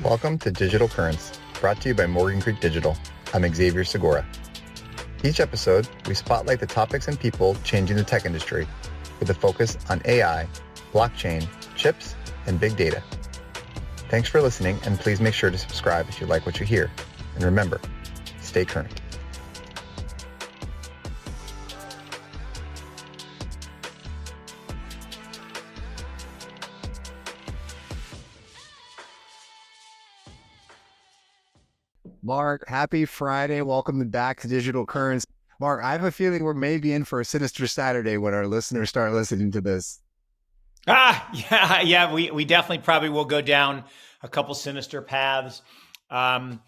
Welcome to Digital Currents, brought to you by Morgan Creek Digital. I'm Xavier Segura. Each episode, we spotlight the topics and people changing the tech industry with a focus on AI, blockchain, chips, and big data. Thanks for listening, and please make sure to subscribe if you like what you hear. And remember, stay current. Mark, happy Friday. Welcome back to Digital Currents. Mark, I have a feeling we're maybe in for a sinister Saturday when our listeners start listening to this. Yeah. We definitely probably will go down a couple sinister paths. It's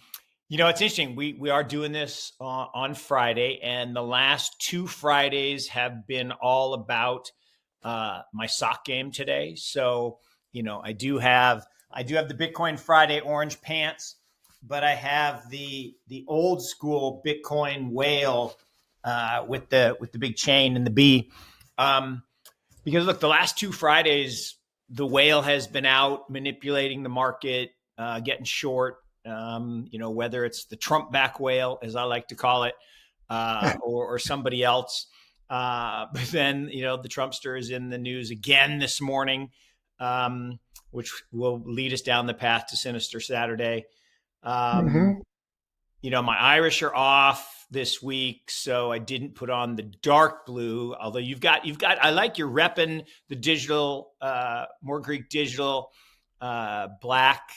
interesting. We are doing this on Friday, and the last two Fridays have been all about my sock game today. So, I do have the Bitcoin Friday orange pants, but I have the old school Bitcoin whale with the big chain and the B. Because look, the last two Fridays, the whale has been out manipulating the market, getting short. Whether it's the Trump back whale, as I like to call it, or somebody else. But then, the Trumpster is in the news again this morning, which will lead us down the path to Sinister Saturday. My Irish are off this week, so I didn't put on the dark blue. Although you've got. I like your repping the digital, Morgan Creek Digital, black.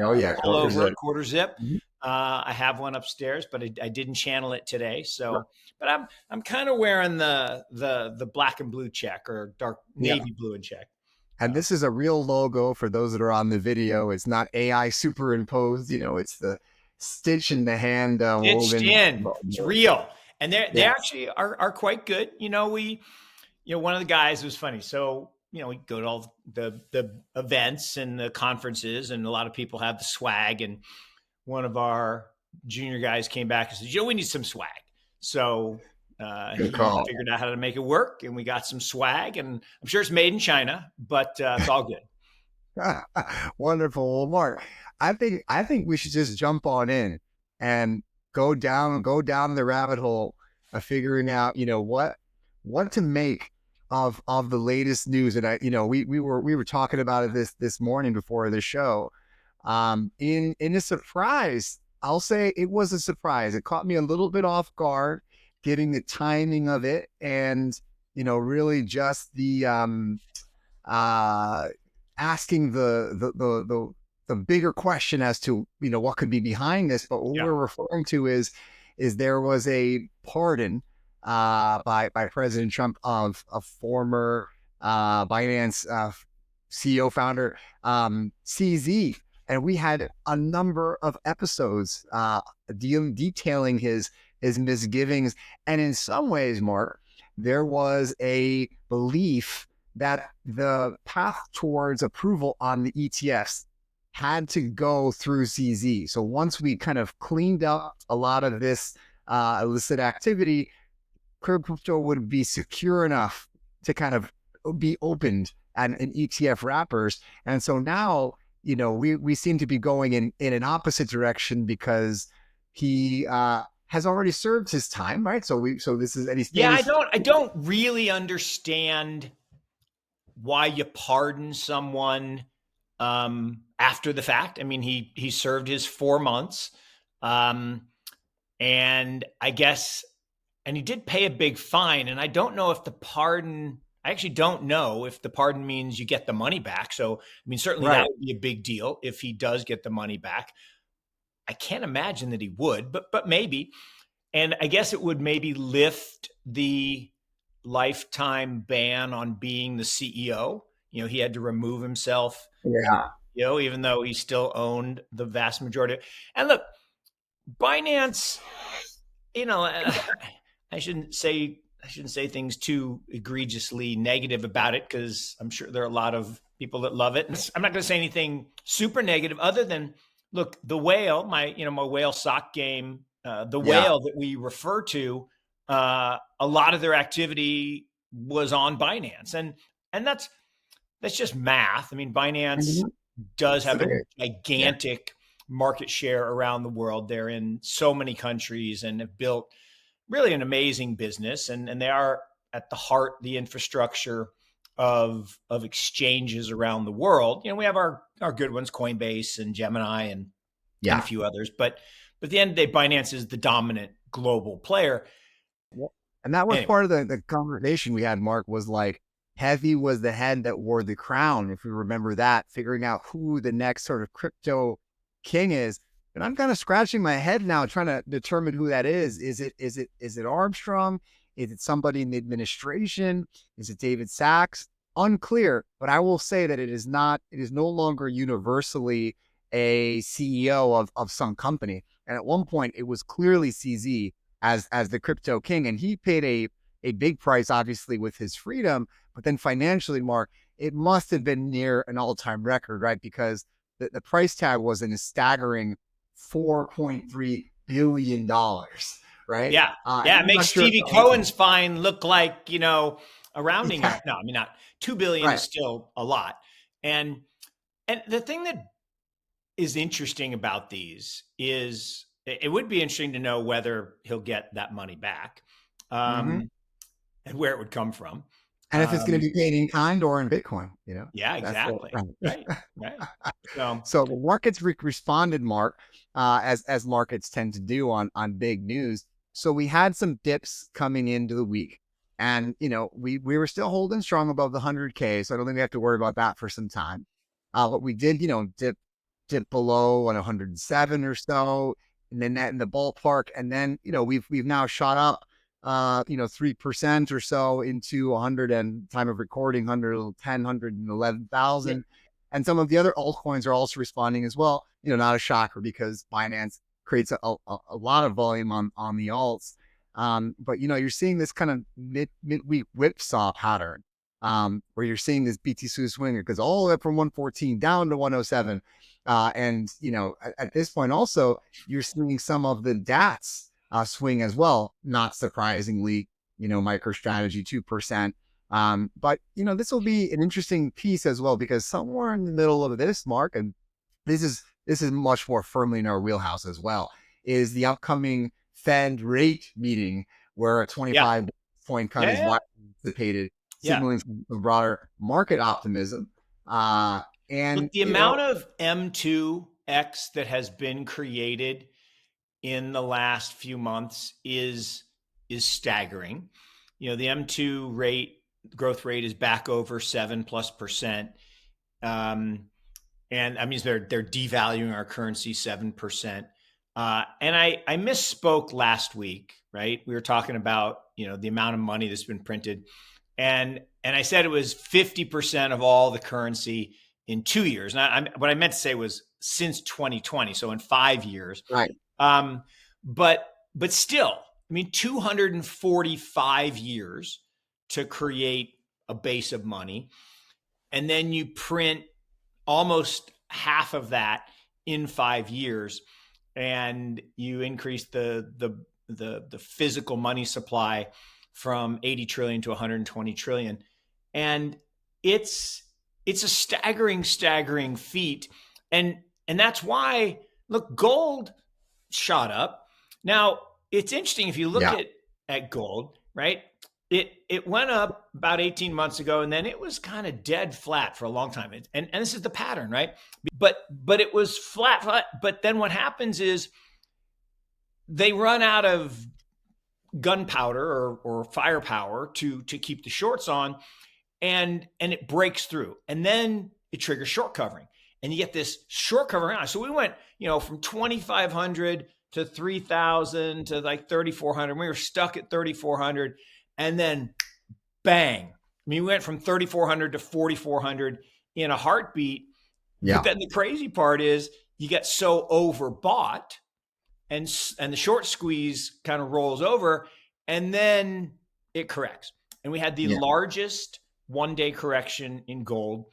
Oh yeah, quarter zip. Mm-hmm. I have one upstairs, but I didn't channel it today. So, but I'm kind of wearing the black and blue check or dark navy blue and check. And this is a real logo for those that are on the video. It's not AI superimposed. It's the stitch in the hand stitched in. It's real, and they actually are quite good. One of the guys was funny. So we go to all the events and the conferences, and a lot of people have the swag. And one of our junior guys came back and said, we need some swag. So he figured out how to make it work, and we got some swag. And I'm sure it's made in China, but it's all good. Wonderful. Well, Mark, I think we should just jump on in and go down the rabbit hole of figuring out, what to make of the latest news. And we were talking about it this morning before the show. In a surprise, I'll say it was a surprise. It caught me a little bit off guard, getting the timing of it, and really just the asking the bigger question as to what could be behind this. But what we're referring to is there was a pardon by President Trump of a former Binance CEO founder, CZ. And we had a number of episodes detailing his misgivings. And in some ways, Mark, there was a belief that the path towards approval on the ETFs had to go through CZ. So once we kind of cleaned up a lot of this illicit activity, crypto would be secure enough to kind of be opened and in ETF wrappers. And so now, we seem to be going in an opposite direction because he has already served his time, right? So this is, and he's I don't really understand why you pardon someone after the fact. I mean, he served his 4 months, and I guess. And he did pay a big fine. And I don't know if the pardon, I actually don't know if the pardon means you get the money back. So, certainly that would be a big deal if he does get the money back. I can't imagine that he would, but maybe. And I guess it would maybe lift the lifetime ban on being the CEO. He had to remove himself. Yeah. Even though he still owned the vast majority. And look, Binance, I shouldn't say things too egregiously negative about it, because I'm sure there are a lot of people that love it. And I'm not going to say anything super negative other than, look, the whale, my whale sock game, whale that we refer to, a lot of their activity was on Binance. And that's just math. Binance does have a gigantic market share around the world. They're in so many countries and have built really an amazing business. And they are at the heart, the infrastructure of exchanges around the world. We have our good ones, Coinbase and Gemini and a few others. But at the end of the day, Binance is the dominant global player. And that was part of the conversation we had, Mark, was like, heavy was the head that wore the crown. If we remember that, figuring out who the next sort of crypto king is. And I'm kind of scratching my head now, trying to determine who that is. Is it Armstrong? Is it somebody in the administration? Is it David Sachs? Unclear, but I will say that it is no longer universally a CEO of some company. And at one point it was clearly CZ as the crypto king. And he paid a big price, obviously, with his freedom, but then financially, Mark, it must have been near an all-time record, right? Because the price tag was in a staggering $4.3 billion, right? Yeah. It makes Stevie Cohen's fine look like, a rounding error. No, I mean, not 2 billion is still a lot. And the thing that is interesting about these is it would be interesting to know whether he'll get that money back, and where it would come from. And if it's going to be paid in kind or in Bitcoin, Yeah, exactly. Right. So the markets responded, Mark, as markets tend to do on big news. So we had some dips coming into the week, and we were still holding strong above the 100K. So I don't think we have to worry about that for some time. But we did, dip below on 107 or so, and then that in the ballpark, and then we've now shot up 3% or so into 100, and time of recording 110, 111,000. Yeah. And some of the other altcoins are also responding as well. Not a shocker because Binance creates a lot of volume on the alts. But you're seeing this kind of midweek whipsaw pattern, where you're seeing this BTC swing because all the way up from 114 down to 107. And at this point also, you're seeing some of the DATs swing as well. Not surprisingly, MicroStrategy 2%. But this will be an interesting piece as well, because somewhere in the middle of this, Mark, and this is much more firmly in our wheelhouse as well, is the upcoming Fed rate meeting, where a 25 point cut is widely anticipated, signaling some broader market optimism. And look, the amount of M2X that has been created in the last few months is staggering. The M2 growth rate is back over 7+%. And that means they're devaluing our currency 7%. And I misspoke last week, right? We were talking about, the amount of money that's been printed. And I said it was 50% of all the currency in 2 years. And what I meant to say was since 2020. So in 5 years. Right. But still, 245 years to create a base of money. And then you print almost half of that in 5 years, and you increase the physical money supply from 80 trillion to 120 trillion. And it's a staggering feat. And that's why, look, gold shot up. Now, it's interesting if you look at gold, right? It went up about 18 months ago, and then it was kind of dead flat for a long time. And this is the pattern, right? But it was flat. But then what happens is they run out of gunpowder or firepower to keep the shorts on, and it breaks through, and then it triggers short covering, and you get this short covering on. So we went, from 2,500 to 3,000 to like 3,400. We were stuck at 3,400, and then bang. We went from 3,400 to 4,400 in a heartbeat. Yeah. But then the crazy part is you get so overbought, and the short squeeze kind of rolls over, and then it corrects. And we had the largest one-day correction in gold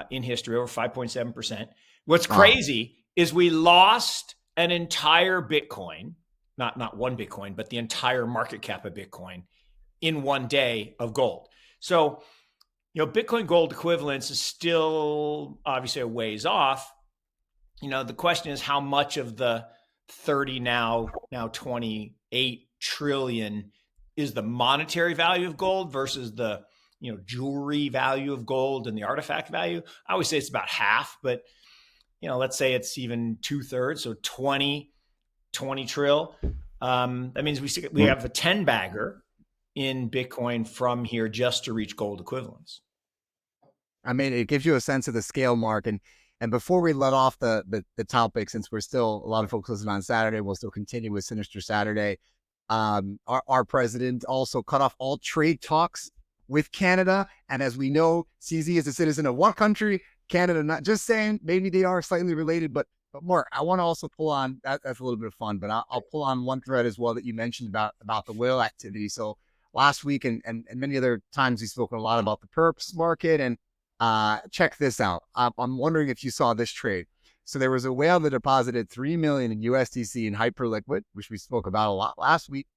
in history, over 5.7%. What's crazy is we lost an entire Bitcoin, not one Bitcoin, but the entire market cap of Bitcoin in 1 day of gold. So, Bitcoin gold equivalence is still obviously a ways off, the question is how much of the 30 now 28 trillion is the monetary value of gold versus the jewelry value of gold and the artifact value. I always say it's about half, but let's say it's even 2/3, so 20 trill. That means we have a 10 bagger in Bitcoin from here just to reach gold equivalents. I mean, it gives you a sense of the scale, Mark. And before we let off the topic, since we're still a lot of folks listening on Saturday, we'll still continue with Sinister Saturday. Our president also cut off all trade talks with Canada. And as we know, CZ is a citizen of one country, Canada, not just saying maybe they are slightly related, but Mark, I want to also pull on that's a little bit of fun, but I'll pull on one thread as well that you mentioned about the whale activity. So last week and many other times we've spoken a lot about the perps market, and check this out. I'm wondering if you saw this trade. So there was a whale that deposited $3 million in USDC in Hyperliquid, which we spoke about a lot last week,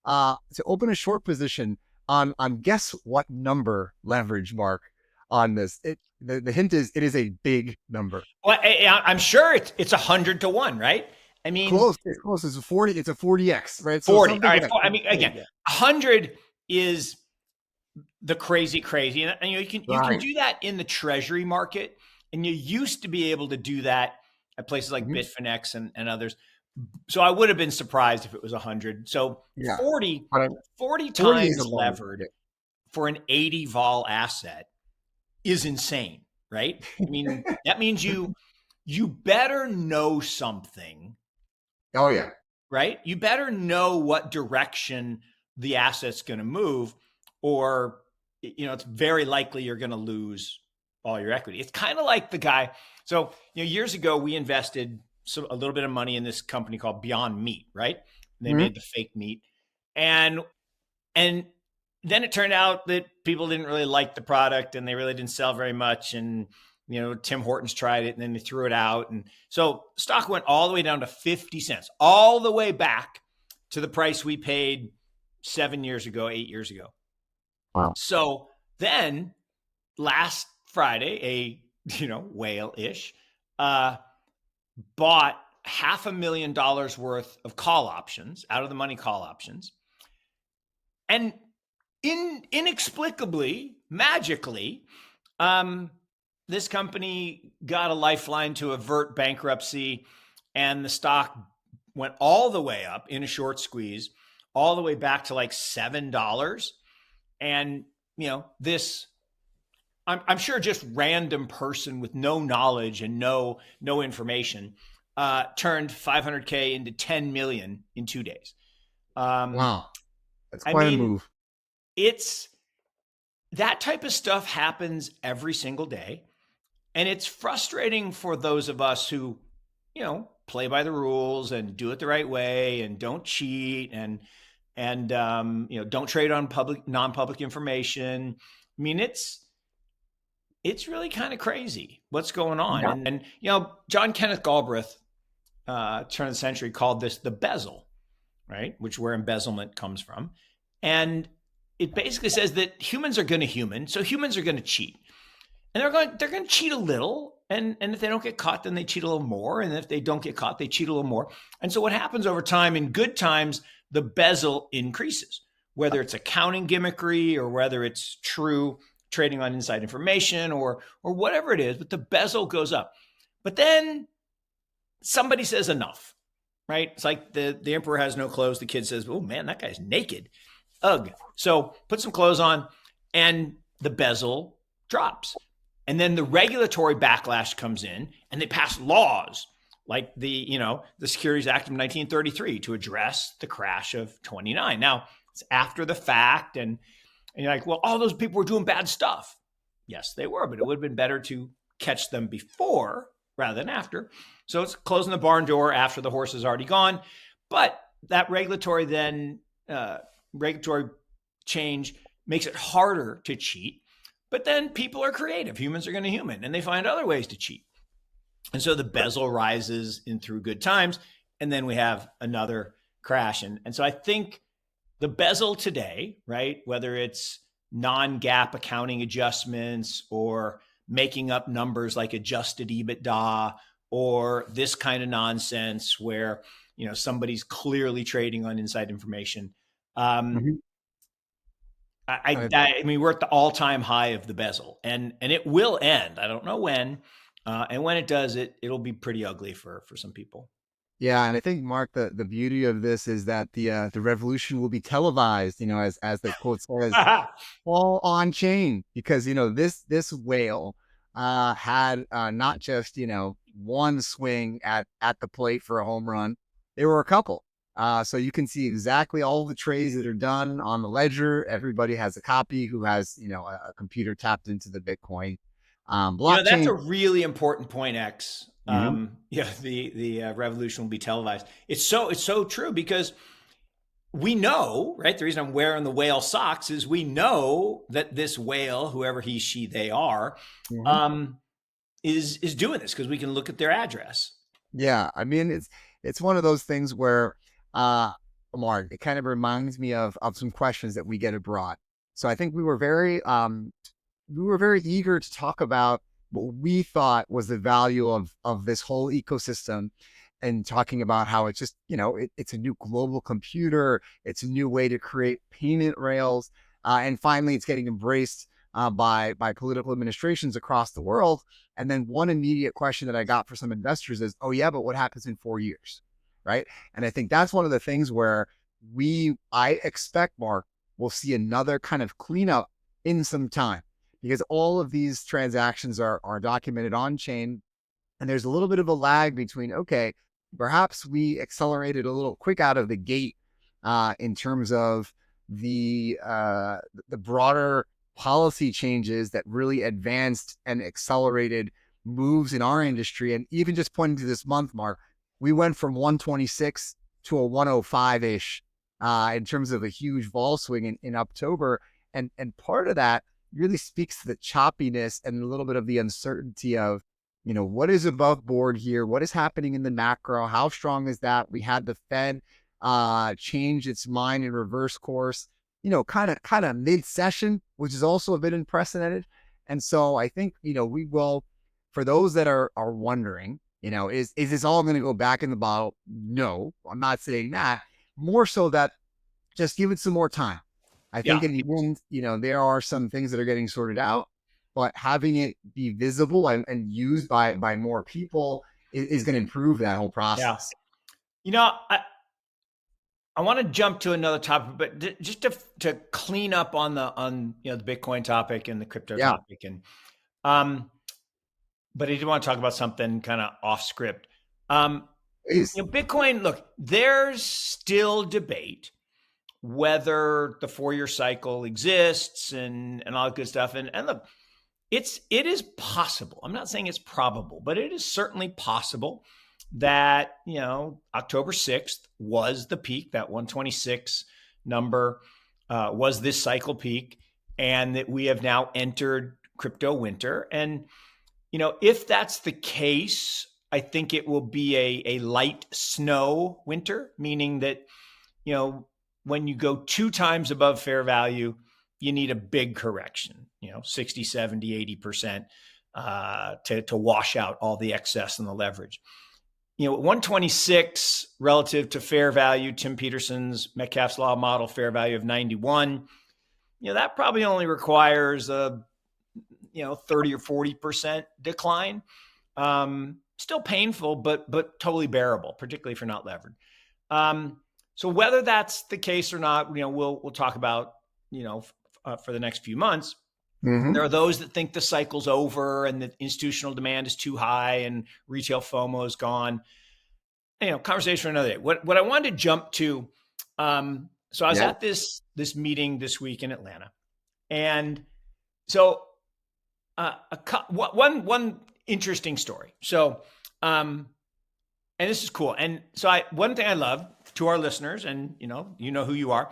to open a short position on guess what number leverage, Mark, on this. The hint is it is a big number. Well, I'm sure it's 100 to 1, right? I mean, close. It's a 40. It's a 40x, right? So 40. All right. I mean, again, 100 is the crazy, and you can do that in the treasury market, and you used to be able to do that at places like Bitfinex and others. So I would have been surprised if it was 100. So 40 times levered for an 80 vol asset is insane, right? I mean, that means you better know something. Oh yeah. Right? You better know what direction the asset's going to move, or it's very likely you're going to lose all your equity. It's kind of like the guy. So, years ago we invested a little bit of money in this company called Beyond Meat, right? And they made the fake meat. And then it turned out that people didn't really like the product and they really didn't sell very much. And, Tim Hortons tried it and then they threw it out. And so stock went all the way down to 50 cents, all the way back to the price we paid 8 years ago. Wow. So then last Friday, whale-ish, bought $500,000 worth of call options, out of the money call options. And inexplicably, magically, this company got a lifeline to avert bankruptcy, and the stock went all the way up in a short squeeze, all the way back to like $7. And, this, I'm sure just random person with no knowledge and no information turned 500K into 10 million in 2 days. Wow. That's quite a move. It's that type of stuff happens every single day. And it's frustrating for those of us who, play by the rules and do it the right way and don't cheat and don't trade on non-public information. I mean, it's really kind of crazy what's going on. Yeah. And John Kenneth Galbraith, turn of the century, called this the bezel, right? Which where embezzlement comes from. And it basically says that humans are going to human. So humans are going to cheat. And they're going to cheat a little. And if they don't get caught, then they cheat a little more. And if they don't get caught, they cheat a little more. And so what happens over time, in good times, the bezel increases, whether it's accounting gimmickry or whether it's true trading on inside information or whatever it is, but the bezel goes up. But then somebody says enough, right? It's like the emperor has no clothes. The kid says, oh man, that guy's naked. Ugh. So put some clothes on and the bezel drops. And then the regulatory backlash comes in and they pass laws like the Securities Act of 1933 to address the crash of 29. Now, it's after the fact, and you're like, well, all those people were doing bad stuff. Yes, they were, but it would have been better to catch them before rather than after. So it's closing the barn door after the horse is already gone. But that regulatory change makes it harder to cheat. But then people are creative. Humans are going to human, and they find other ways to cheat. And so the bezel rises in through good times, and then we have another crash. And so I think the bezel today, right, whether it's non-GAAP accounting adjustments or making up numbers like adjusted EBITDA or this kind of nonsense where, somebody's clearly trading on inside information. Mhm. I mean, we're at the all-time high of the bezel, and it will end. I don't know when, and when it does, it'll be pretty ugly for some people. Yeah, and I think, Mark, the beauty of this is that the revolution will be televised, as the quote says, all on chain, because this whale had not just one swing at the plate for a home run. There were a couple. So you can see exactly all the trades that are done on the ledger. Everybody has a copy who has a computer tapped into the Bitcoin That's blockchain. a really important point, X. Mhm. Yeah, the revolution will be televised. It's so true, because we know, right? The reason I'm wearing the whale socks is we know that this whale, whoever he, she, they are, Mhm. um, is doing this, because we can look at their address. Yeah, I mean it's one of those things where Mark, it kind of reminds me of some questions that we get abroad. So I think we were very eager to talk about what we thought was the value of this whole ecosystem, and talking about how it's just, it's a new global computer, it's a new way to create payment rails, and finally it's getting embraced by political administrations across the world. And then one immediate question that I got for some investors is, oh yeah, but what happens in 4 years, right? And I think that's one of the things where I expect, Mark, we'll see another kind of cleanup in some time, because all of these transactions are documented on chain, and there's a little bit of a lag between, okay, perhaps we accelerated a little quick out of the gate in terms of the broader policy changes that really advanced and accelerated moves in our industry. And even just pointing to this month, Mark, we went from 126 to a 105-ish in terms of a huge vol swing in October. And part of that really speaks to the choppiness and a little bit of the uncertainty of, what is above board here? What is happening in the macro? How strong is that? We had the Fed change its mind in reverse course, kind of mid-session, which is also a bit unprecedented. And so I think, we will, for those that are wondering, is this all going to go back in the bottle? No, I'm not saying that. More so that just give it some more time. I Yeah. think in the end, there are some things that are getting sorted out, but having it be visible and used by more people is going to improve that whole Yeah. process. I want to jump to another topic, but just to clean up on the Bitcoin topic and the crypto Yeah, topic, and um, but I did want to talk about something kind of off script. Um, please. Bitcoin. Look, there's still debate whether the 4-year cycle exists and all that good stuff. And look, it is possible. I'm not saying it's probable, but it is certainly possible that October 6th was the peak. That 126 number was this cycle peak, and that we have now entered crypto winter. And if that's the case, I think it will be a light snow winter, meaning that you know, when you go 2 times above fair value, you need a big correction, 60, 70, 80% to wash out all the excess and the leverage. 126 relative to fair value, Tim Peterson's Metcalfe's Law model fair value of 91, that probably only requires a, 30 or 40% decline. Still painful, but totally bearable, particularly if you're not levered. So whether that's the case or not, we'll talk about, for the next few months. Mm-hmm. There are those that think the cycle's over and that institutional demand is too high and retail FOMO is gone. Conversation for another day. What I wanted to jump to, so I was Yeah. at this meeting this week in Atlanta, and so one interesting story. So, and this is cool. And so one thing I love to our listeners, and you know who you are.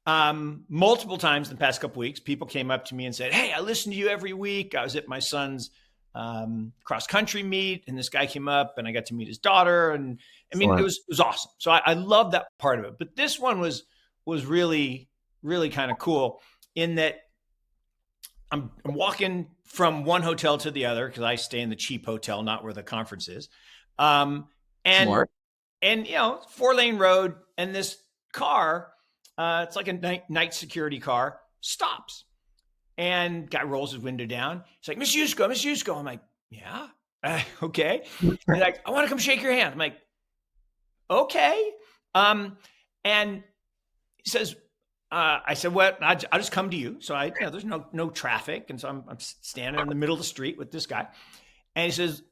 Multiple times in the past couple of weeks, people came up to me and said, "Hey, I listen to you every week." I was at my son's cross country meet, and this guy came up, and I got to meet his daughter, and I mean, it was awesome. So I love that part of it. But this one was really kind of cool in that I'm walking from one hotel to the other because I stay in the cheap hotel, not where the conference is. Um, and Smart. and 4-lane road, and this car, it's like a night security car, stops, and guy rolls his window down. He's like, Miss Yusko, Miss Yusko. I'm like, yeah, okay. He's like, I want to come shake your hand. I'm like, okay. And he says, I said, well, I'll just come to you. So there's no traffic. And so I'm standing in the middle of the street with this guy. And he says,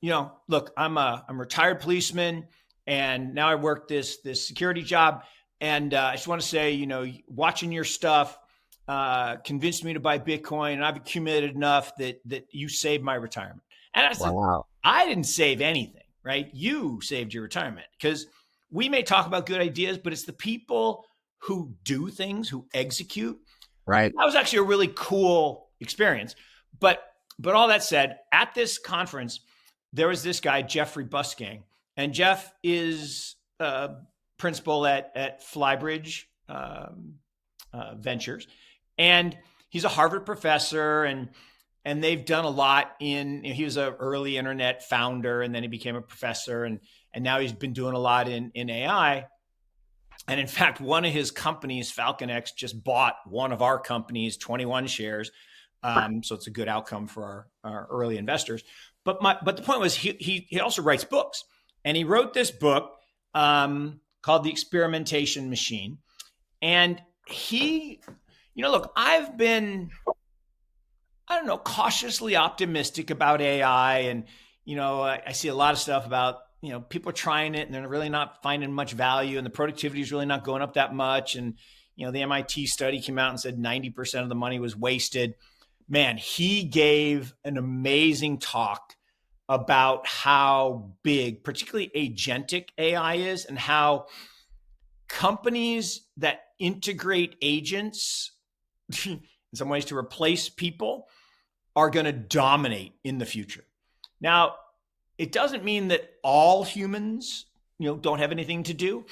look, I'm a retired policeman, and now I work this security job. And I just want to say, watching your stuff convinced me to buy Bitcoin, and I've accumulated enough that you saved my retirement. And I said, wow. I didn't save anything, right? You saved your retirement, because we may talk about good ideas, but it's the people who do things, who execute. Right. That was actually a really cool experience. But all that said, at this conference, there was this guy, Jeffrey Busgang, and Jeff is a principal at Flybridge Ventures, and he's a Harvard professor, and they've done a lot he was an early internet founder, and then he became a professor, and now he's been doing a lot in AI. And in fact, one of his companies, FalconX, just bought one of our companies, 21 shares. So it's a good outcome for our early investors. But the point was, he also writes books, and he wrote this book called The Experimentation Machine. And he, look, I've been, cautiously optimistic about AI, and I see a lot of stuff about people are trying it and they're really not finding much value, and the productivity is really not going up that much. And the MIT study came out and said 90% of the money was wasted. Man, he gave an amazing talk about how big, particularly agentic AI is, and how companies that integrate agents in some ways to replace people are going to dominate in the future. Now, it doesn't mean that all humans, don't have anything to do,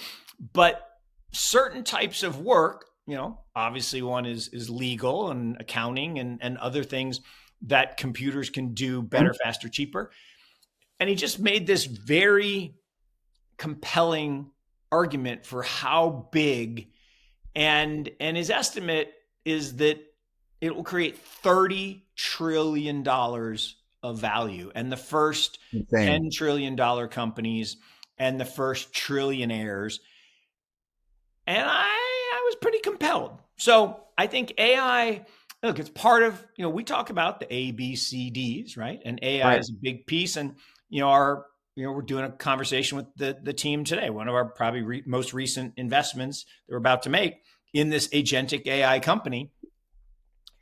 but certain types of work, obviously one is legal and accounting and other things that computers can do better, faster, cheaper. And he just made this very compelling argument for how big, and his estimate is that it will create $30 trillion of value, and the first $10 trillion companies and the first trillionaires. And I was pretty compelled. So I think AI, look, it's part of, we talk about the ABCDs, right? And AI is a big piece. And, we're doing a conversation with the team today. One of our probably most recent investments that we're about to make in this agentic AI company.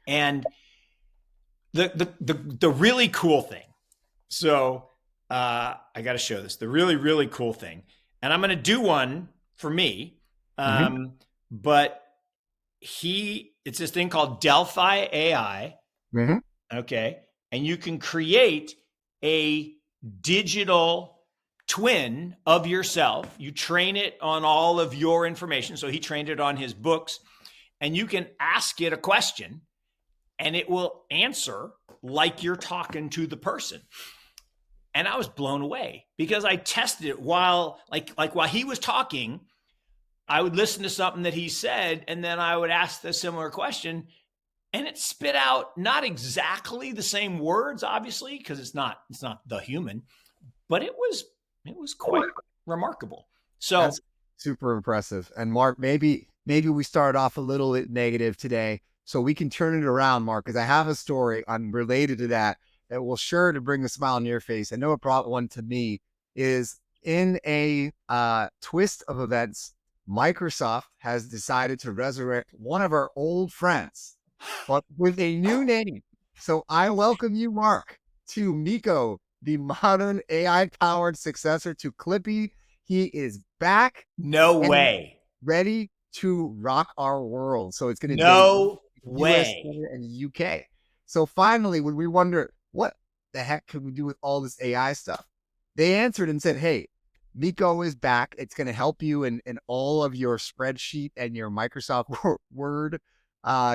And the really cool thing. So I got to show this. The really, really cool thing. And I'm going to do one for me. But it's this thing called Delphi AI. Okay. And you can create a digital twin of yourself. You train it on all of your information. So he trained it on his books, and you can ask it a question and it will answer like you're talking to the person. And I was blown away because I tested it while he was talking. I would listen to something that he said, and then I would ask the similar question, and it spit out not exactly the same words, obviously, because it's not the human, but it was quite remarkable. So that's super impressive. And Mark, maybe we started off a little bit negative today, so we can turn it around, Mark, because I have a story related to that will sure to bring a smile on your face. I know it brought one to me. Is in a twist of events, Microsoft has decided to resurrect one of our old friends, but with a new name. So I welcome you, Mark, to Miko, the modern AI-powered successor to Clippy. He is back. No way. Ready to rock our world. So it's going to no be way. US and UK. So finally, when we wonder, what the heck can we do with all this AI stuff? They answered and said, hey, Miko is back. It's going to help you in all of your spreadsheet and your Microsoft Word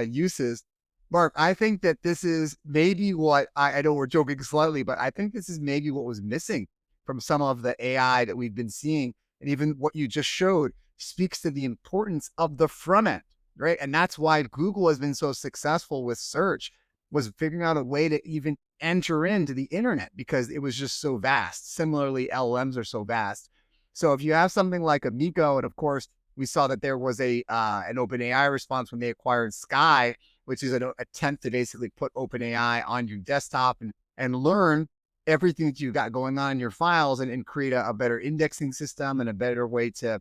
uses. Mark, I think that this is maybe what, I know we're joking slightly, but I think this is maybe what was missing from some of the AI that we've been seeing. And even what you just showed speaks to the importance of the front end, right? And that's why Google has been so successful with search, was figuring out a way to even enter into the internet because it was just so vast. Similarly, LLMs are so vast. So if you have something like a Miko, and of course, we saw that there was an OpenAI response when they acquired Sky, which is an attempt to basically put OpenAI on your desktop and learn everything that you got going on in your files and create a better indexing system and a better way to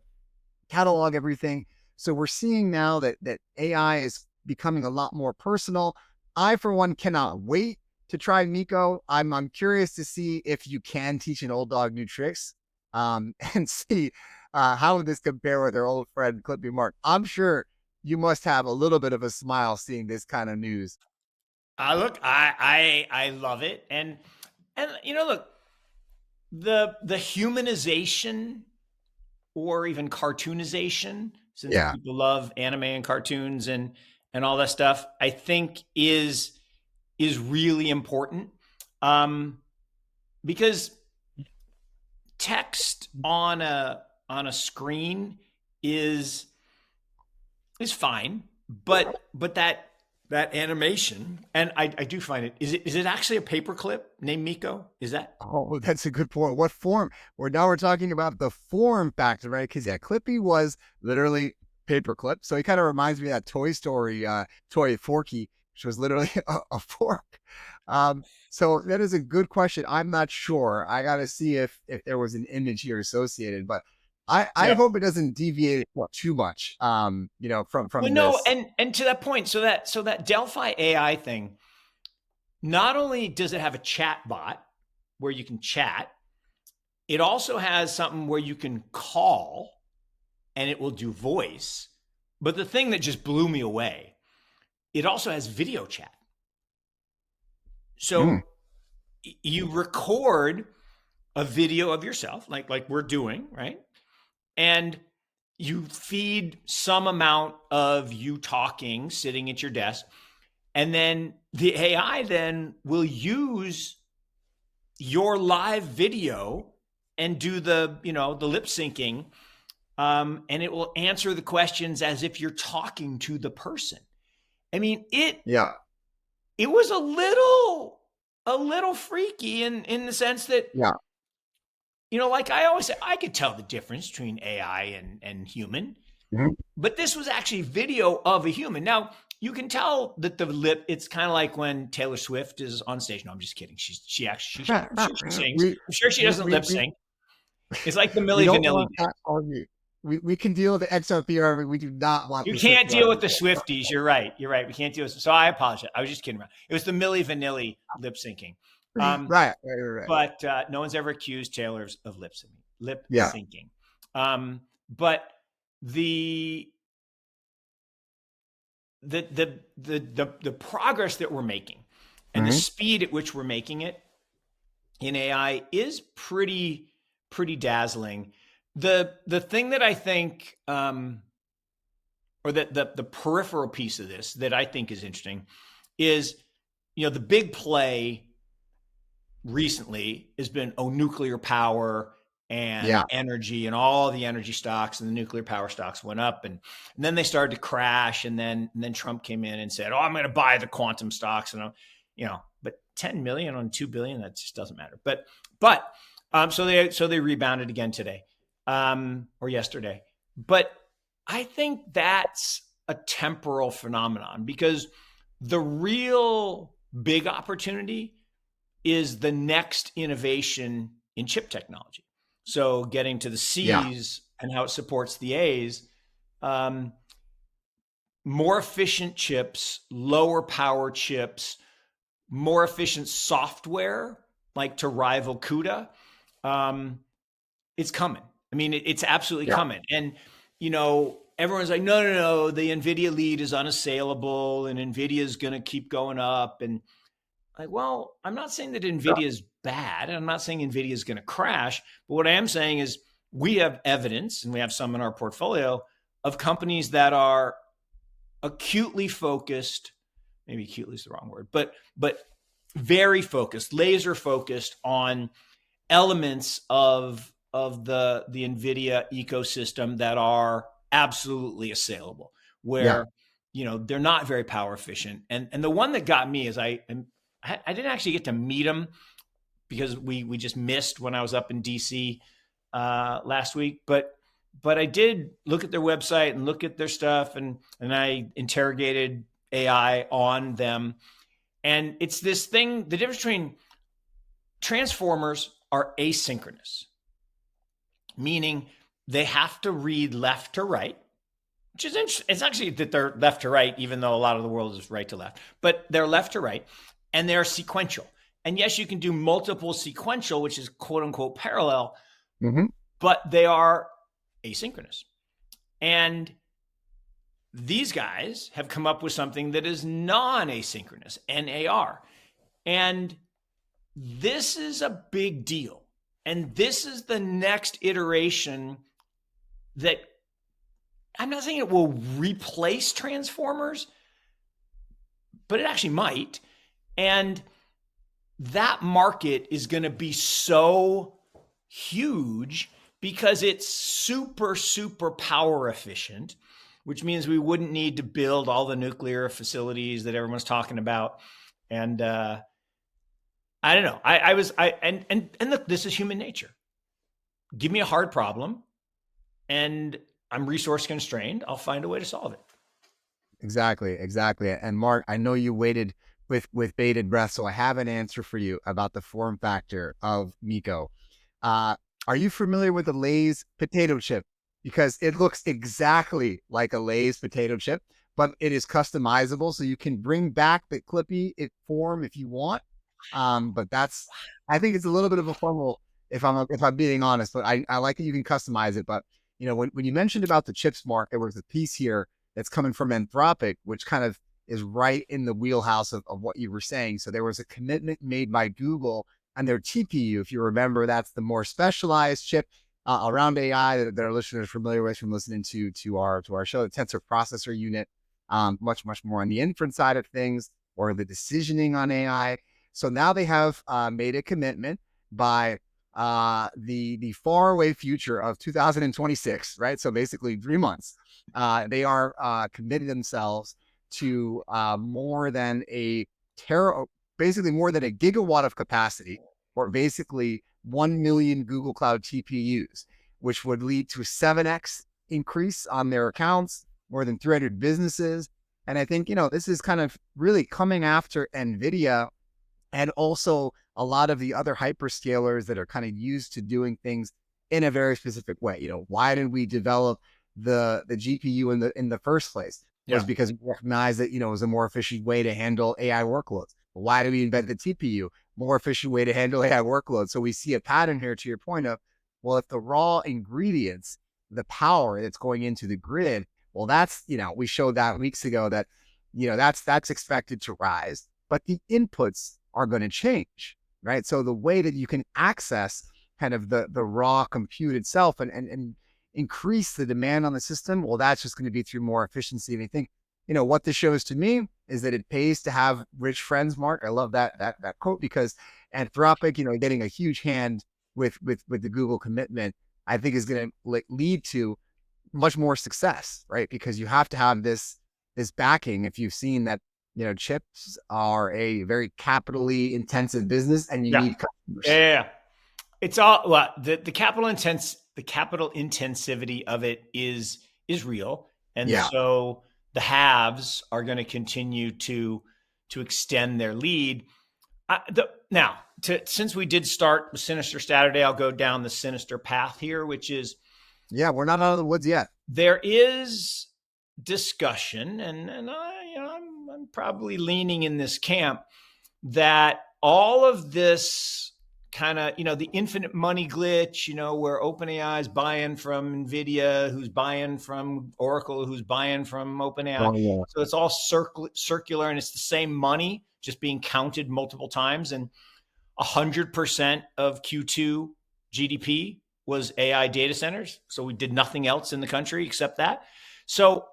catalog everything. So we're seeing now that AI is becoming a lot more personal. I, for one, cannot wait to try Miko. I'm curious to see if you can teach an old dog new tricks, and see how this compare with our old friend Clippy Mark. I'm sure you must have a little bit of a smile seeing this kind of news. Look, I love it, and look, the humanization or even cartoonization, since people love anime and cartoons and all that stuff, I think is really important, because text on a screen is fine, but that animation, and I do find it, is it actually a paperclip named Miko? Is that? Oh, that's a good point. What form? Now we're talking about the form factor, right? Because Clippy was literally paperclip. So he kind of reminds me of that Toy Story toy Forky, which was literally a fork. So that is a good question. I'm not sure. I got to see if there was an image here associated, but I hope it doesn't deviate too much, from no, this. and to that point, so that Delphi AI thing, not only does it have a chat bot where you can chat, it also has something where you can call and it will do voice. But the thing that just blew me away, it also has video chat. So you record a video of yourself, like we're doing, right? And you feed some amount of you talking, sitting at your desk, and then the AI then will use your live video and do the lip syncing, and it will answer the questions as if you're talking to the person. I mean, it was a little freaky in the sense that, like I always say, I could tell the difference between AI and human, but this was actually video of a human. Now you can tell that the lip, it's kind of like when Taylor Swift is on stage. No, I'm just kidding. She sings. I'm sure she doesn't lip sync. It's like the Milli Vanilli. We can deal with the XRP. We do not want. You can't deal with the Swifties. You're right. We can't deal with. So I apologize. I was just kidding around. It was the Milli Vanilli lip syncing. Right. But no one's ever accused Taylor of lip syncing. But the progress that we're making and the speed at which we're making it in AI is pretty dazzling. The thing that I think, or that the peripheral piece of this that I think is interesting is, the big play recently has been nuclear power and energy, and all the energy stocks and the nuclear power stocks went up, and then they started to crash, and then Trump came in and said, I'm going to buy the quantum stocks, and but 10 million on 2 billion, that just doesn't matter. But so they rebounded again today, or yesterday. But I think that's a temporal phenomenon, because the real big opportunity is the next innovation in chip technology. So getting to the C's and how it supports the A's, more efficient chips, lower power chips, more efficient software, like to rival CUDA. It's coming. I mean, it's absolutely coming. And, everyone's like, no, the NVIDIA lead is unassailable and NVIDIA is going to keep going up. And like, well, I'm not saying that NVIDIA is bad. I'm not saying NVIDIA is going to crash. But what I am saying is we have evidence, and we have some in our portfolio, of companies that are acutely focused, maybe acutely is the wrong word, but very focused, laser focused on elements of the NVIDIA ecosystem that are absolutely assailable, Yeah. where they're not very power efficient. And the one that got me is I didn't actually get to meet them because we just missed when I was up in DC last week, but I did look at their website and look at their stuff, and I interrogated AI on them. And it's this thing, the difference between transformers are asynchronous, meaning they have to read left to right, which is interesting. It's actually that they're left to right, even though a lot of the world is right to left, but they're left to right, and they're sequential. And yes, you can do multiple sequential, which is quote unquote parallel, but they are asynchronous. And these guys have come up with something that is non-asynchronous, NAR. And this is a big deal. And this is the next iteration that I'm not saying it will replace transformers, but it actually might. And that market is going to be so huge because it's super, super power efficient, which means we wouldn't need to build all the nuclear facilities that everyone's talking about. And I don't know. And look, this is human nature. Give me a hard problem and I'm resource constrained. I'll find a way to solve it. Exactly. And Mark, I know you waited with bated breath, so I have an answer for you about the form factor of Miko. Are you familiar with the Lay's potato chip? Because it looks exactly like a Lay's potato chip, but it is customizable, so you can bring back the Clippy form if you want. But I think it's a little bit of a fumble if I'm being honest. But I like that you can customize it. But when you mentioned about the chips, Mark, there was a piece here that's coming from Anthropic, which kind of is right in the wheelhouse of what you were saying. So there was a commitment made by Google and their TPU. If you remember, that's the more specialized chip around AI that our listeners are familiar with from listening to our show, the tensor processor unit, much more on the inference side of things or the decisioning on AI. So now they have made a commitment by the faraway future of 2026, right? So basically 3 months. They are committing themselves to more than basically more than a gigawatt of capacity, or basically 1 million Google Cloud TPUs, which would lead to a 7x increase on their accounts, more than 300 businesses. And I think, this is kind of really coming after NVIDIA and also a lot of the other hyperscalers that are kind of used to doing things in a very specific way. Why did we develop the GPU in the first place? It was because we recognized that, it was a more efficient way to handle AI workloads. Why did we invent the TPU? More efficient way to handle AI workloads. So we see a pattern here to your point of, well, if the raw ingredients, the power that's going into the grid, well, that's, we showed that weeks ago that, that's expected to rise, but the inputs are going to change, right? So the way that you can access kind of the raw compute itself and increase the demand on the system, well, that's just going to be through more efficiency. And I think, what this shows to me is that it pays to have rich friends, Mark. I love that quote, because Anthropic, getting a huge hand with the Google commitment, I think is going to lead to much more success, right? Because you have to have this backing. If you've seen that, chips are a very capitally intensive business, and you need customers. Yeah. It's all, well, the capital intensivity of it is real. And so the haves are going to continue to extend their lead. Since we did start with Sinister Saturday, I'll go down the sinister path here, which is, we're not out of the woods yet. There is discussion, and I'm probably leaning in this camp, that all of this kind of, the infinite money glitch, where OpenAI is buying from NVIDIA, who's buying from Oracle, who's buying from OpenAI. So it's all circular, and it's the same money just being counted multiple times. And 100% of Q2 GDP was AI data centers. So we did nothing else in the country except that. So,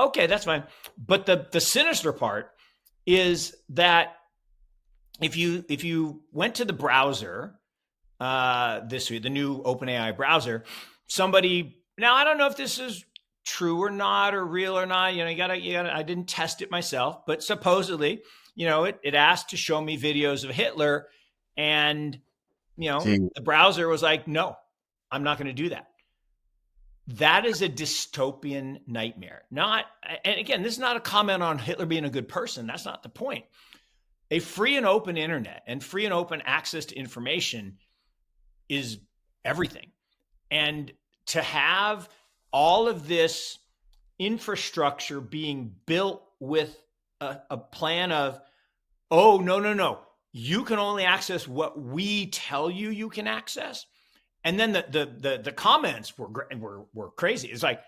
okay, that's fine. But the sinister part is that if you went to the browser this week, the new OpenAI browser. Somebody, now I don't know if this is true or not, or real or not. You gotta, I didn't test it myself, but supposedly, it asked to show me videos of Hitler, and, the browser was like, no, I'm not going to do that. That is a dystopian nightmare. And again, this is not a comment on Hitler being a good person. That's not the point. A free and open internet and free and open access to information is everything. And to have all of this infrastructure being built with a plan of, oh, no, you can only access what we tell you can access. And then the comments were crazy. It's like,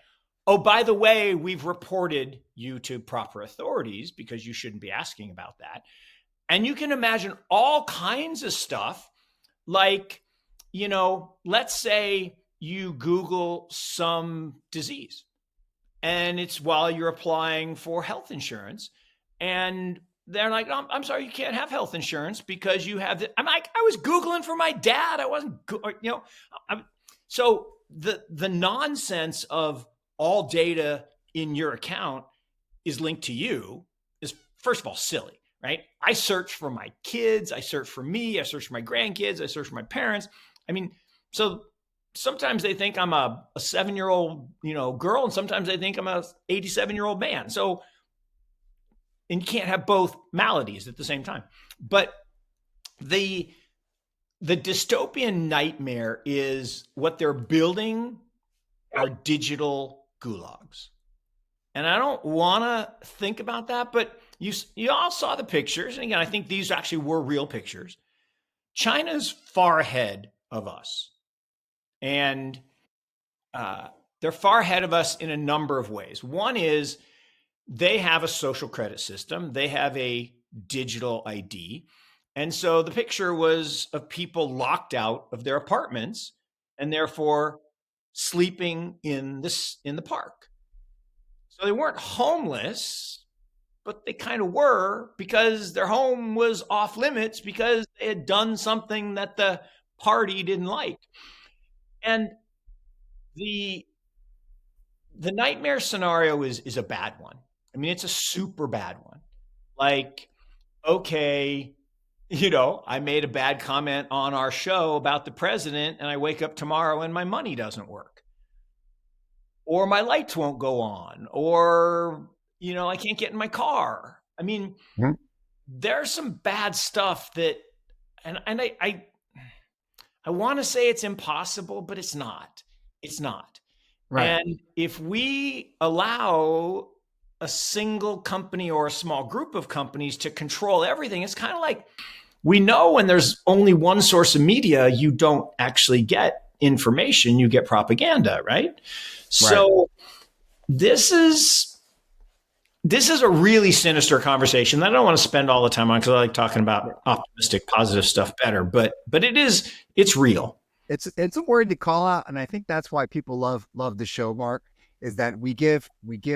oh, by the way, we've reported you to proper authorities because you shouldn't be asking about that. And you can imagine all kinds of stuff, like, let's say you Google some disease, and it's while you're applying for health insurance, and they're like, oh, I'm sorry, you can't have health insurance because you have I'm like, I was Googling for my dad. I wasn't, so the nonsense of all data in your account is linked to you is, first of all, silly, right? I search for my kids. I search for me. I search for my grandkids. I search for my parents. I mean, so sometimes they think I'm a 7-year-old, girl, and sometimes they think I'm a 87-year-old man. So, and you can't have both maladies at the same time. But the dystopian nightmare is what they're building are digital gulags. And I don't want to think about that, but you all saw the pictures. And again, I think these actually were real pictures. China's far ahead of us. And they're far ahead of us in a number of ways. One is they have a social credit system. They have a digital ID. And so the picture was of people locked out of their apartments and therefore sleeping in the park. So they weren't homeless, but they kind of were, because their home was off limits because they had done something that the party didn't like. And the nightmare scenario is a bad one. I mean, it's a super bad one. Like, okay, I made a bad comment on our show about the president, and I wake up tomorrow and my money doesn't work, or my lights won't go on, or, I can't get in my car. I mean, there's some bad stuff that, and I want to say it's impossible, but it's not. It's not. Right. And if we allow a single company or a small group of companies to control everything, it's kind of like, we know when there's only one source of media, you don't actually get information, you get propaganda, right? So this is a really sinister conversation that I don't want to spend all the time on, because I like talking about optimistic, positive stuff better, but it's real. It's a word to call out, and I think that's why people love the show, Mark, is that we give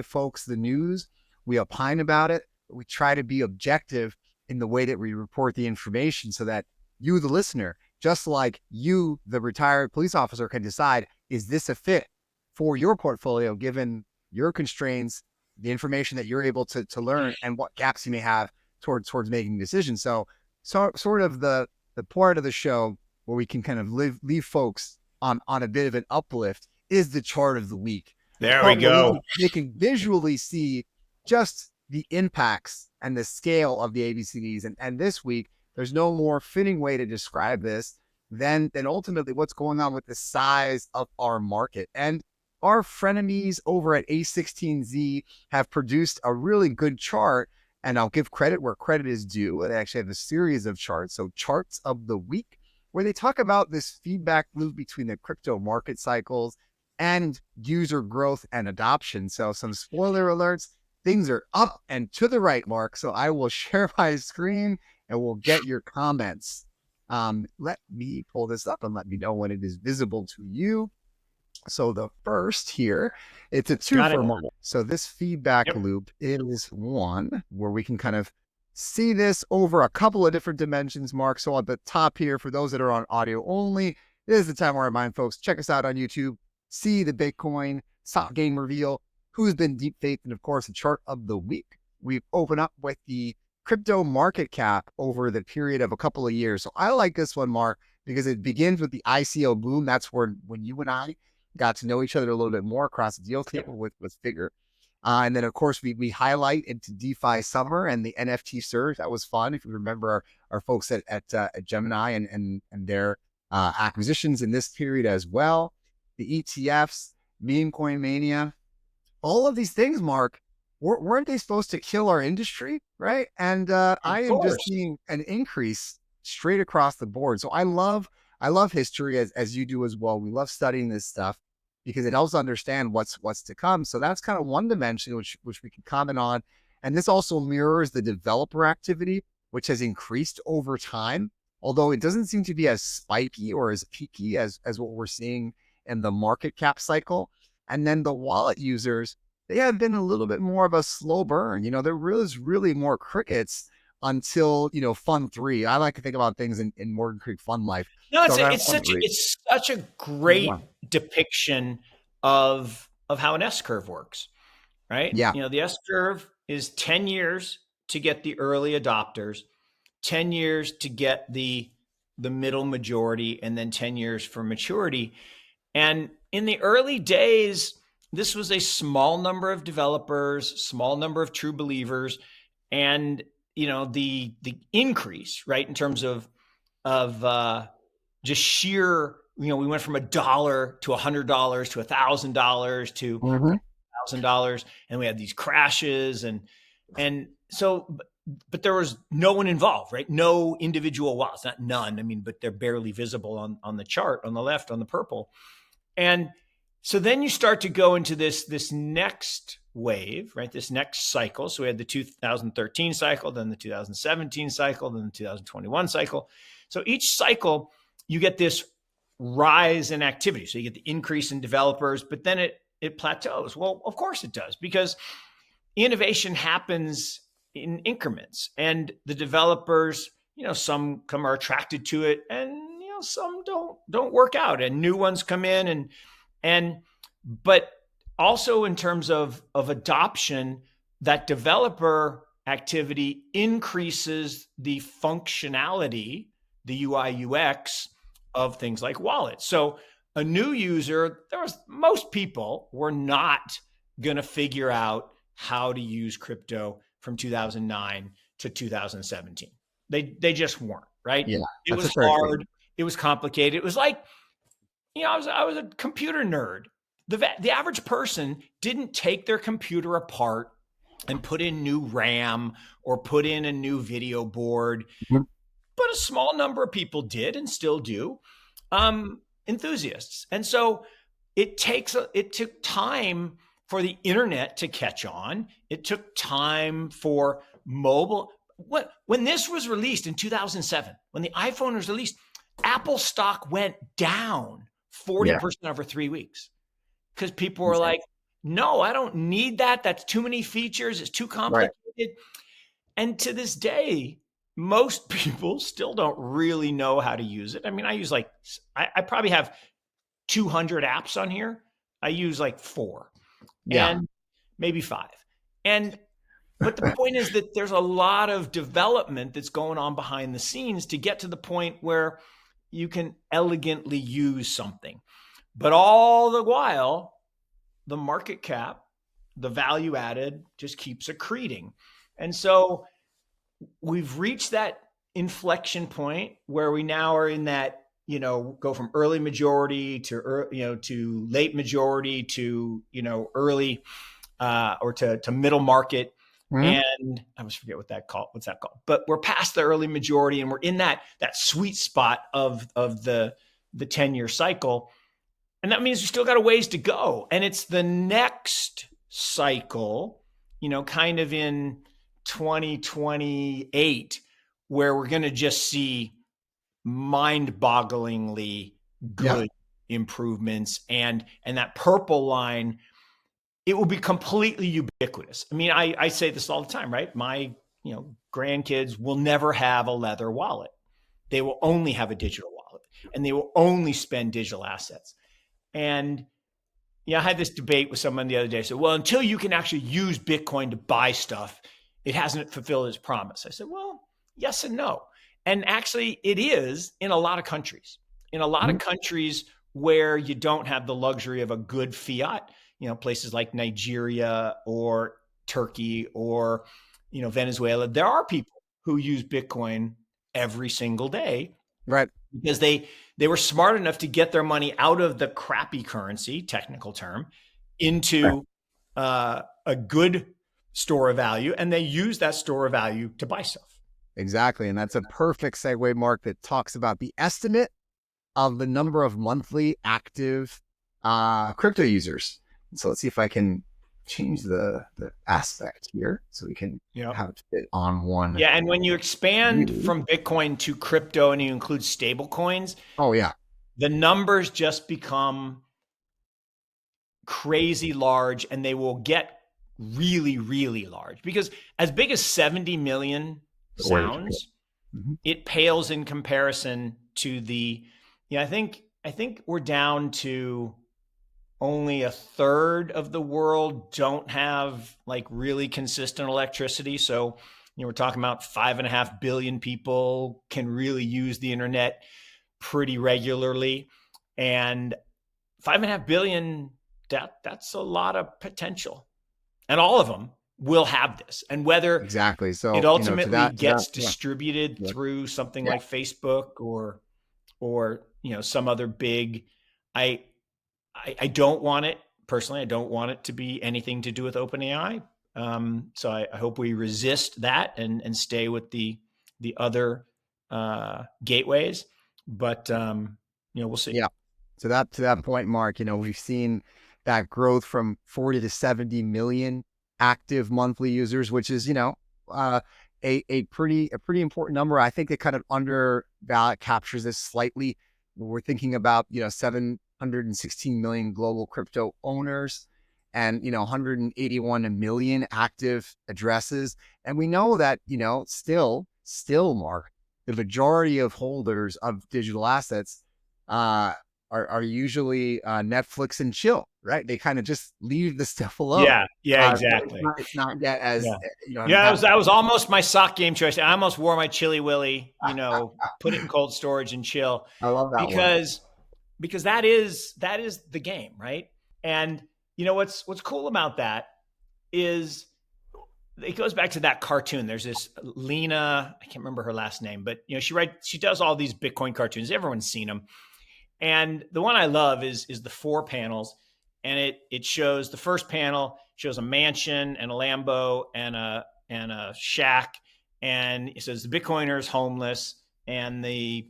folks the news, we opine about it, we try to be objective in the way that we report the information, so that you, the listener, just like you, the retired police officer, can decide, is this a fit for your portfolio given your constraints, the information that you're able to learn, and what gaps you may have towards making decisions. So sort of the part of the show where we can kind of leave folks on a bit of an uplift is the chart of the week. There we go. They can visually see just the impacts and the scale of the ABCDs. And this week, there's no more fitting way to describe this than ultimately what's going on with the size of our market. And our frenemies over at A16Z have produced a really good chart, and I'll give credit where credit is due. They actually have a series of charts. So charts of the week, where they talk about this feedback loop between the crypto market cycles and user growth and adoption. So some spoiler alerts, things are up and to the right, Mark. So I will share my screen and we'll get your comments. Let me pull this up and let me know when it is visible to you. So the first here, it's a 2 for a moment. So this feedback loop is one where we can kind of see this over a couple of different dimensions, Mark. So at the top here, for those that are on audio only, this is the time where I remind folks, check us out on YouTube, see the Bitcoin stock gain reveal, who's been deep faked, and of course, the chart of the week. We've opened up with the crypto market cap over the period of a couple of years. So I like this one, Mark, because it begins with the ICO boom. That's when you and I got to know each other a little bit more across the deal table with Figure. And then, of course, we highlight into DeFi summer and the NFT surge. That was fun. If you remember our folks at Gemini and their acquisitions in this period as well, the ETFs, meme coin mania, all of these things, Mark, weren't they supposed to kill our industry, right? And I am just seeing an increase straight across the board. So I love history as you do as well. We love studying this stuff because it helps understand what's to come. So that's kind of one dimension which we can comment on. And this also mirrors the developer activity, which has increased over time, although it doesn't seem to be as spiky or as peaky as what we're seeing in the market cap cycle. And then the wallet users, they have been a little bit more of a slow burn. There is really more crickets until, Fund 3. I like to think about things in Morgan Creek Fund Life. No, it's such a great depiction of how an S curve works, right? Yeah. The S curve is 10 years to get the early adopters, 10 years to get the middle majority, and then 10 years for maturity. And in the early days, this was a small number of developers, small number of true believers, and the increase, right, in terms of just sheer, we went from $1 to $100 to $1,000 to $1,000, and we had these crashes, and so, but there was no one involved, right? No individual wallets, not none. I mean, but they're barely visible on the chart on the left, on the purple, and so then you start to go into this next wave, right? This next cycle. So we had the 2013 cycle, then the 2017 cycle, then the 2021 cycle. So each cycle, you get this rise in activity. So you get the increase in developers, but then it plateaus. Well, of course it does, because innovation happens in increments, and the developers, some are attracted to it, and some don't work out, and new ones come in, but also in terms of adoption, that developer activity increases the functionality, the UI UX of things like wallets. So a new user, most people were not going to figure out how to use crypto from 2009 to 2017. They just weren't, right? Yeah, it was hard. It was complicated. It was like, I was a computer nerd. The average person didn't take their computer apart and put in new RAM or put in a new video board, but a small number of people did and still do, enthusiasts. And so it took time for the internet to catch on. It took time for mobile. When this was released in 2007, when the iPhone was released, Apple stock went down 40% over 3 weeks, because people were like, no, I don't need that. That's too many features. It's too complicated. Right. And to this day, most people still don't really know how to use it. I mean, I probably have 200 apps on here. I use like 4 and maybe 5. But the point is that there's a lot of development that's going on behind the scenes to get to the point where you can elegantly use something. But all the while, the market cap, the value added, just keeps accreting. And so we've reached that inflection point where we now are in that, go from early majority to late majority to, early or to middle market. And I always forget what's that called. But we're past the early majority, and we're in that sweet spot of the 10-year cycle. And that means we still got a ways to go. And it's the next cycle, kind of in 2028, where we're going to just see mind-bogglingly good improvements. And that purple line, it will be completely ubiquitous. I mean, I say this all the time, right? My grandkids will never have a leather wallet. They will only have a digital wallet, and they will only spend digital assets. And I had this debate with someone the other day. I said, well, until you can actually use Bitcoin to buy stuff, it hasn't fulfilled its promise. I said, well, yes and no. And actually, it is in a lot of countries. In a lot of countries where you don't have the luxury of a good fiat, places like Nigeria or Turkey or, Venezuela, there are people who use Bitcoin every single day. Right. Because they were smart enough to get their money out of the crappy currency, technical term, into a good store of value. And they use that store of value to buy stuff. Exactly. And that's a perfect segue, Mark, that talks about the estimate of the number of monthly active crypto users. So let's see if I can change the aspect here so we can have it fit on one. Yeah. And when you expand from Bitcoin to crypto and you include stable coins, the numbers just become crazy large, and they will get really, really large, because as big as 70 million sounds, it pales in comparison to the, I think we're down to only a third of the world don't have like really consistent electricity. So, we're talking about 5.5 billion people can really use the internet pretty regularly. And 5.5 billion, that's a lot of potential. And all of them will have this. And whether exactly so it ultimately gets distributed through something like Facebook or some other big, I don't want it personally. I don't want it to be anything to do with OpenAI. So I hope we resist that and stay with the other gateways. But we'll see. Yeah. To that point, Mark, we've seen that growth from 40 to 70 million active monthly users, which is a pretty important number. I think it kind of captures this slightly. We're thinking about 716 million global crypto owners and 181 million active addresses. And we know that still, Mark, the majority of holders of digital assets are usually Netflix and chill, right? They kind of just leave the stuff alone. Yeah, exactly. It's not yet as that was almost my sock game choice. I almost wore my Chili Willy, put it in cold storage and chill. I love that because that is the game, right? And what's cool about that is it goes back to that cartoon. There's this Lena, I can't remember her last name, but she does all these Bitcoin cartoons. Everyone's seen them. And the one I love is the 4 panels, and it shows, the first panel shows a mansion and a Lambo and a shack, and it says the Bitcoiner is homeless and the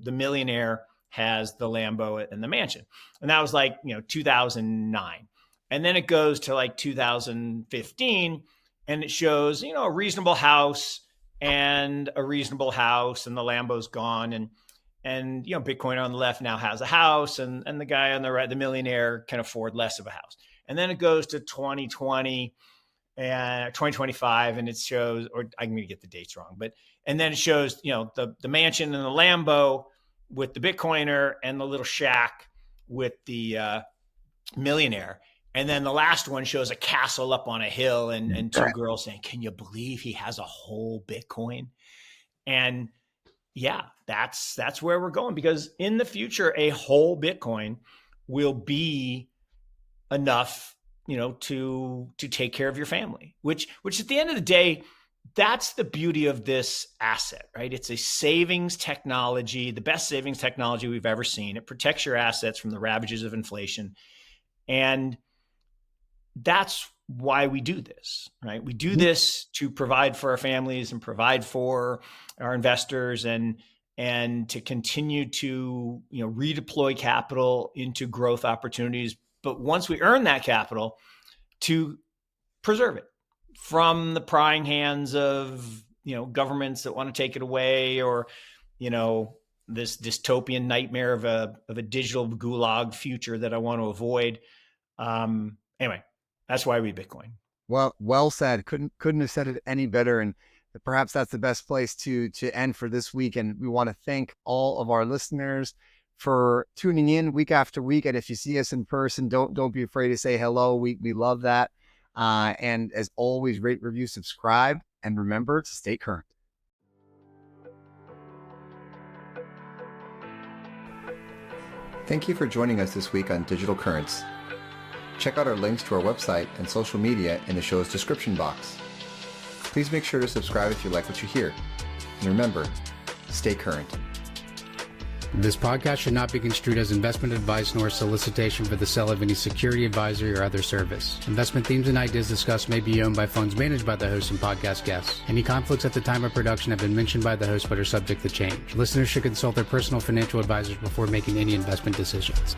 millionaire has the Lambo and the mansion. And that was like 2009. And then it goes to like 2015, and it shows a reasonable house and a reasonable house, and the Lambo's gone, and Bitcoin on the left now has a house, and the guy on the right, the millionaire, can afford less of a house. And then it goes to 2020 and 2025, and it shows, or I'm going to get the dates wrong, and then it shows the mansion and the Lambo with the Bitcoiner, and the little shack with the millionaire. And then the last one shows a castle up on a hill and 2 girls saying, "Can you believe he has a whole Bitcoin?" And yeah, that's where we're going, because in the future, a whole Bitcoin will be enough, to take care of your family, which at the end of the day, that's the beauty of this asset, right? It's a savings technology, the best savings technology we've ever seen. It protects your assets from the ravages of inflation. And that's why we do this, right? We do this to provide for our families and provide for our investors, and to continue to redeploy capital into growth opportunities. But once we earn that capital, to preserve it from the prying hands of governments that want to take it away, or this dystopian nightmare of a digital gulag future that I want to avoid. Anyway, that's why we Bitcoin. Well said. Couldn't have said it any better. And perhaps that's the best place to end for this week. And we want to thank all of our listeners for tuning in week after week. And if you see us in person, don't be afraid to say hello. We love that. And as always, rate, review, subscribe, and remember to stay current. Thank you for joining us this week on Digital Currents. Check out our links to our website and social media in the show's description box. Please make sure to subscribe if you like what you hear. And remember, stay current. This podcast should not be construed as investment advice nor solicitation for the sale of any security, advisory, or other service. Investment themes and ideas discussed may be owned by funds managed by the host and podcast guests. Any conflicts at the time of production have been mentioned by the host but are subject to change. Listeners should consult their personal financial advisors before making any investment decisions.